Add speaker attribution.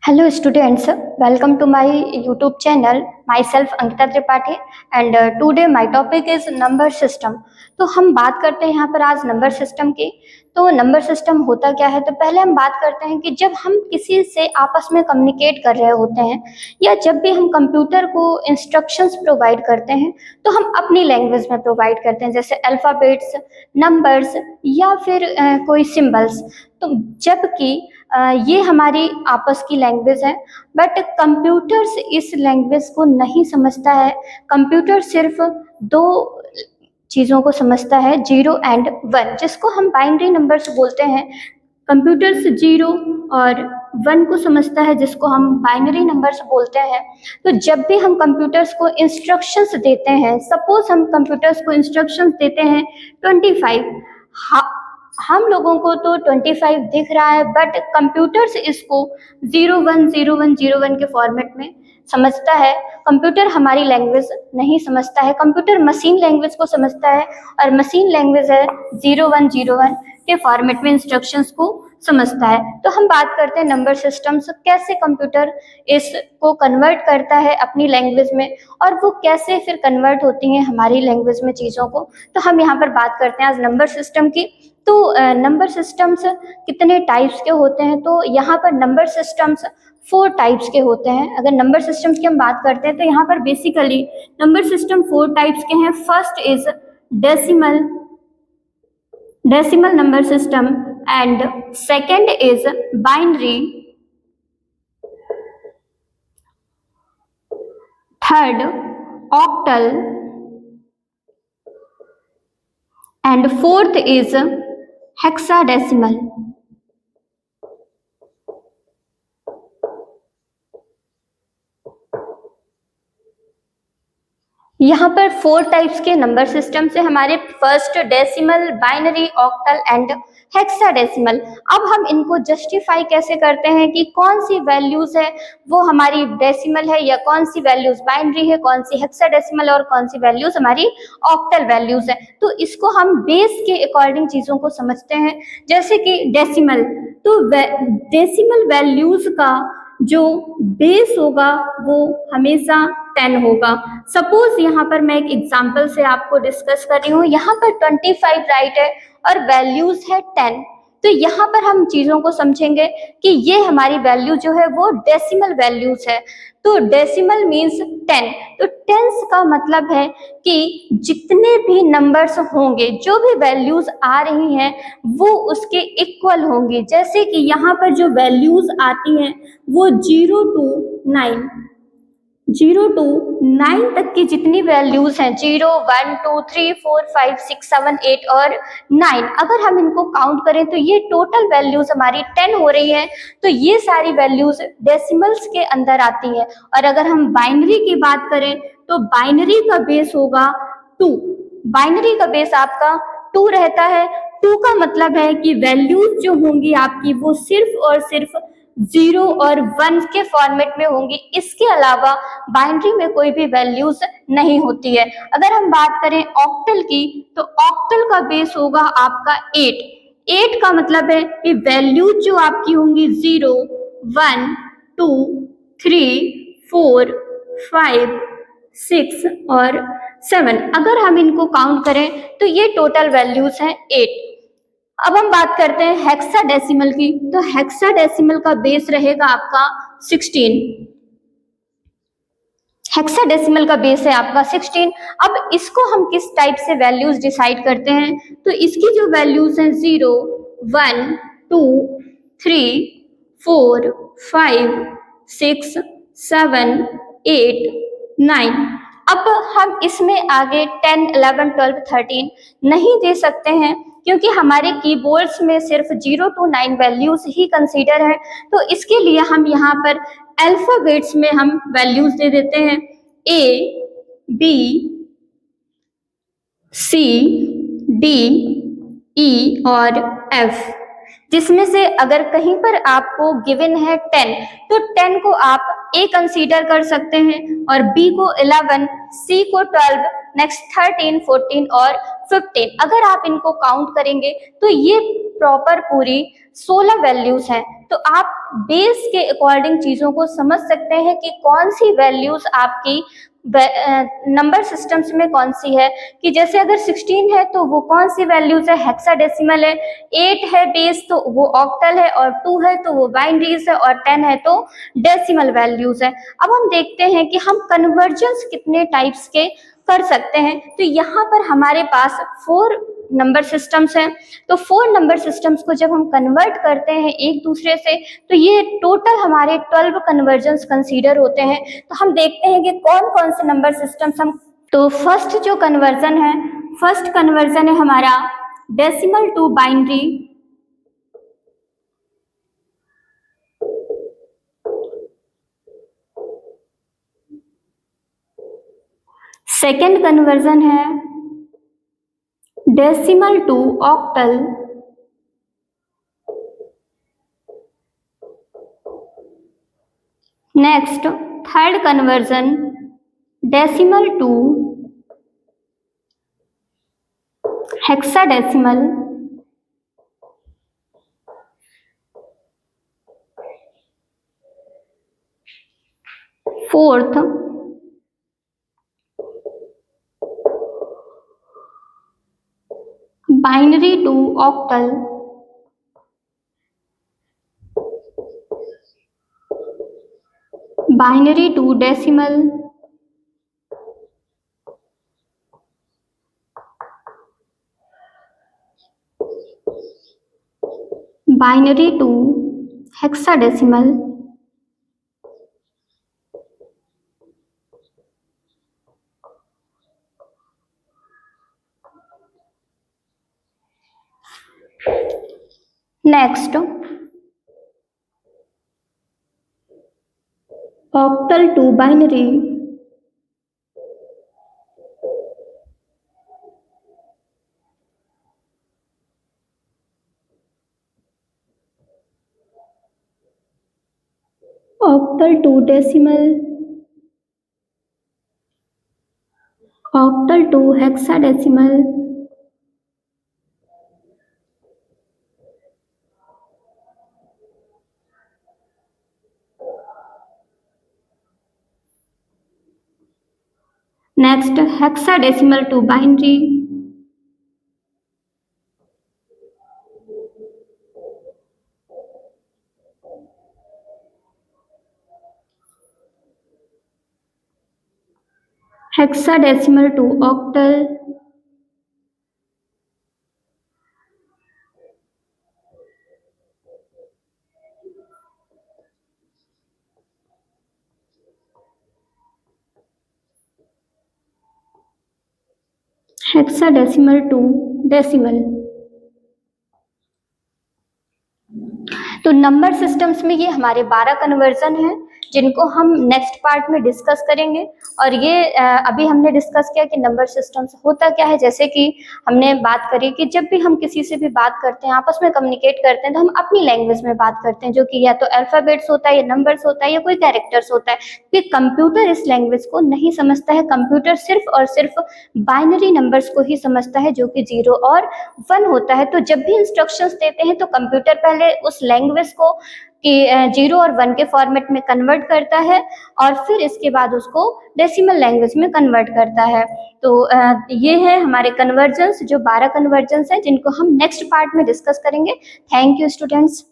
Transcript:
Speaker 1: Hello students, welcome to my YouTube channel. Myself Ankita Tripathi and today my topic is number system. तो हम बात करते हैं यहाँ पर आज नंबर सिस्टम की। तो नंबर सिस्टम होता क्या है, तो पहले हम बात करते हैं कि जब हम किसी से आपस में कम्युनिकेट कर रहे होते हैं या जब भी हम कंप्यूटर को इंस्ट्रक्शंस प्रोवाइड करते हैं तो हम अपनी लैंग्वेज में प्रोवाइड करते हैं, जैसे अल्फ़ाबेट्स, नंबर्स या फिर कोई सिंबल्स। तो जबकि ये हमारी आपस की लैंग्वेज है, बट कंप्यूटर्स इस लैंग्वेज को नहीं समझता है। कंप्यूटर सिर्फ दो चीज़ों को समझता है, 0 एंड 1, जिसको हम बाइनरी नंबर्स बोलते हैं। कंप्यूटर्स 0 और 1 को समझता है, जिसको हम बाइनरी नंबर्स बोलते हैं। तो जब भी हम कंप्यूटर्स को इंस्ट्रक्शंस देते हैं, सपोज हम कंप्यूटर्स को इंस्ट्रक्शंस देते हैं 25, हम लोगों को तो 25 दिख रहा है, बट कंप्यूटर्स इसको 010101 के फॉर्मेट में समझता है। कंप्यूटर हमारी लैंग्वेज नहीं समझता है, कंप्यूटर मशीन लैंग्वेज को समझता है और मशीन लैंग्वेज है 0101 के फॉर्मेट में इंस्ट्रक्शंस को समझता है। तो हम बात करते हैं नंबर सिस्टम्स, कैसे कंप्यूटर इसको कन्वर्ट करता है अपनी लैंग्वेज में और वो कैसे फिर कन्वर्ट होती हैं हमारी लैंग्वेज में चीज़ों को। तो हम यहाँ पर बात करते हैं आज नंबर सिस्टम की। तो नंबर सिस्टम्स कितने टाइप्स के होते हैं, तो यहाँ पर नंबर सिस्टम्स 4 टाइप्स के होते हैं। अगर नंबर सिस्टम्स की हम बात करते हैं तो यहाँ पर बेसिकली नंबर सिस्टम 4 टाइप्स के हैं। First is decimal number system and second is binary, third octal and fourth is hexadecimal. यहाँ पर 4 टाइप्स के नंबर सिस्टम से हमारे first decimal, binary, octal and hexadecimal. अब हम इनको जस्टिफाई कैसे करते हैं कि कौन सी वैल्यूज है वो हमारी डेसिमल है या कौन सी वैल्यूज बाइनरी है, कौन सी हेक्साडेसिमल और कौन सी वैल्यूज हमारी ऑक्टल वैल्यूज है। तो इसको हम बेस के अकॉर्डिंग चीज़ों को समझते हैं। जैसे कि डेसिमल, तो डेसिमल वैल्यूज का जो बेस होगा वो हमेशा 10 होगा। सपोज यहाँ पर मैं एक एग्जांपल से आपको डिस्कस कर रही हूँ। यहाँ पर 25 राइट है और वैल्यूज है 10। तो यहाँ पर हम चीज़ों को समझेंगे कि ये हमारी वैल्यू जो है वो डेसिमल वैल्यूज है। तो डेसिमल मीन्स 10। तो टेंस का मतलब है कि जितने भी नंबर्स होंगे, जो भी वैल्यूज आ रही हैं वो उसके इक्वल होंगे। जैसे कि यहाँ पर जो वैल्यूज आती हैं वो 0 to 9 तक की जितनी वैल्यूज हैं, 0, 1, 2, 3, 4, 5, 6, 7, 8 और 9, अगर हम इनको काउंट करें तो ये टोटल वैल्यूज हमारी 10 हो रही है। तो ये सारी वैल्यूज डेसिमल्स के अंदर आती है। और अगर हम बाइनरी की बात करें तो बाइनरी का बेस होगा 2। बाइनरी का बेस आपका 2 रहता है। 2 का मतलब है कि वैल्यूज जो होंगी आपकी वो सिर्फ और सिर्फ 0 और 1 के फॉर्मेट में होंगी। इसके अलावा बाइनरी में कोई भी वैल्यूज नहीं होती है। अगर हम बात करें ऑक्टल की, तो ऑक्टल का बेस होगा आपका 8। 8 का मतलब है कि वैल्यूज जो आपकी होंगी 0, 1, 2, 3, 4, 5, 6 और 7। अगर हम इनको काउंट करें तो ये टोटल वैल्यूज हैं 8। अब हम बात करते हैं हेक्साडेसिमल की। तो हेक्साडेसिमल का बेस रहेगा आपका 16। हेक्साडेसिमल का बेस है आपका 16। अब इसको हम किस टाइप से वैल्यूज डिसाइड करते हैं, तो इसकी जो वैल्यूज हैं 0, 1, 2, 3, 4, 5, 6, 7, 8, 9। अब हम इसमें आगे 10, 11, 12, 13 नहीं दे सकते हैं, क्योंकि हमारे कीबोर्ड्स में सिर्फ 0 to 9 वैल्यूज ही कंसीडर है। तो इसके लिए हम यहाँ पर अल्फाबेट्स में हम वैल्यूज दे देते हैं A, B, C, D, E और F, जिसमें से अगर कहीं पर आपको गिवन है 10, तो 10 को आप A कंसीडर कर सकते हैं और B को 11, C को 12, नेक्स्ट 13, 14 और 15। अगर आप इनको काउंट करेंगे तो ये प्रॉपर पूरी 16 वैल्यूज हैं। तो आप बेस के अकॉर्डिंग चीजों को समझ सकते हैं कि कौन सी वैल्यूज आपकी नंबर सिस्टम्स में कौन सी है, कि जैसे अगर 16 है तो वो कौन सी वैल्यूज है, हेक्साडेसिमल है, 8 है बेस तो वो ऑक्टल है, और 2 है तो वो बाइनरीज है, और 10 है तो डेसिमल वैल्यूज है। अब हम देखते हैं कि हम कन्वर्जन्स कितने टाइप्स के कर सकते हैं। तो यहाँ पर हमारे पास 4 नंबर सिस्टम्स हैं। तो 4 नंबर सिस्टम्स को जब हम कन्वर्ट करते हैं एक दूसरे से, तो ये टोटल हमारे 12 कन्वर्जन्स कंसीडर होते हैं। तो हम देखते हैं कि कौन कौन से नंबर सिस्टम्स हम, तो फर्स्ट जो कन्वर्जन है, फर्स्ट कन्वर्जन है हमारा decimal to binary. Second conversion है decimal to octal. Next third conversion decimal to hexadecimal. Fourth binary to octal. Binary to decimal. Binary to hexadecimal. Next octal to binary. Octal to decimal. Octal to hexadecimal. Next hexadecimal to binary. Hexadecimal to octal. Hexadecimal to decimal. तो number systems में ये हमारे 12 conversion हैं जिनको हम next part में discuss करेंगे। और ये अभी हमने डिस्कस किया कि नंबर सिस्टम्स होता क्या है। जैसे कि हमने बात करी कि जब भी हम किसी से भी बात करते हैं, आपस में कम्युनिकेट करते हैं, तो हम अपनी लैंग्वेज में बात करते हैं, जो कि या तो अल्फाबेट्स होता है, या नंबर्स होता है, या कोई कैरेक्टर्स होता है। क्योंकि कंप्यूटर इस लैंग्वेज को नहीं समझता है। कंप्यूटर सिर्फ और सिर्फ बाइनरी नंबर्स को ही समझता है, जो कि 0 और 1 होता है। तो जब भी इंस्ट्रक्शंस देते हैं तो कंप्यूटर पहले उस लैंग्वेज को कि 0 और 1 के फॉर्मेट में कन्वर्ट करता है, और फिर इसके बाद उसको डेसिमल लैंग्वेज में कन्वर्ट करता है। तो ये है हमारे कन्वर्जन्स, जो 12 कन्वर्जन्स हैं जिनको हम नेक्स्ट पार्ट में डिस्कस करेंगे। Thank you students.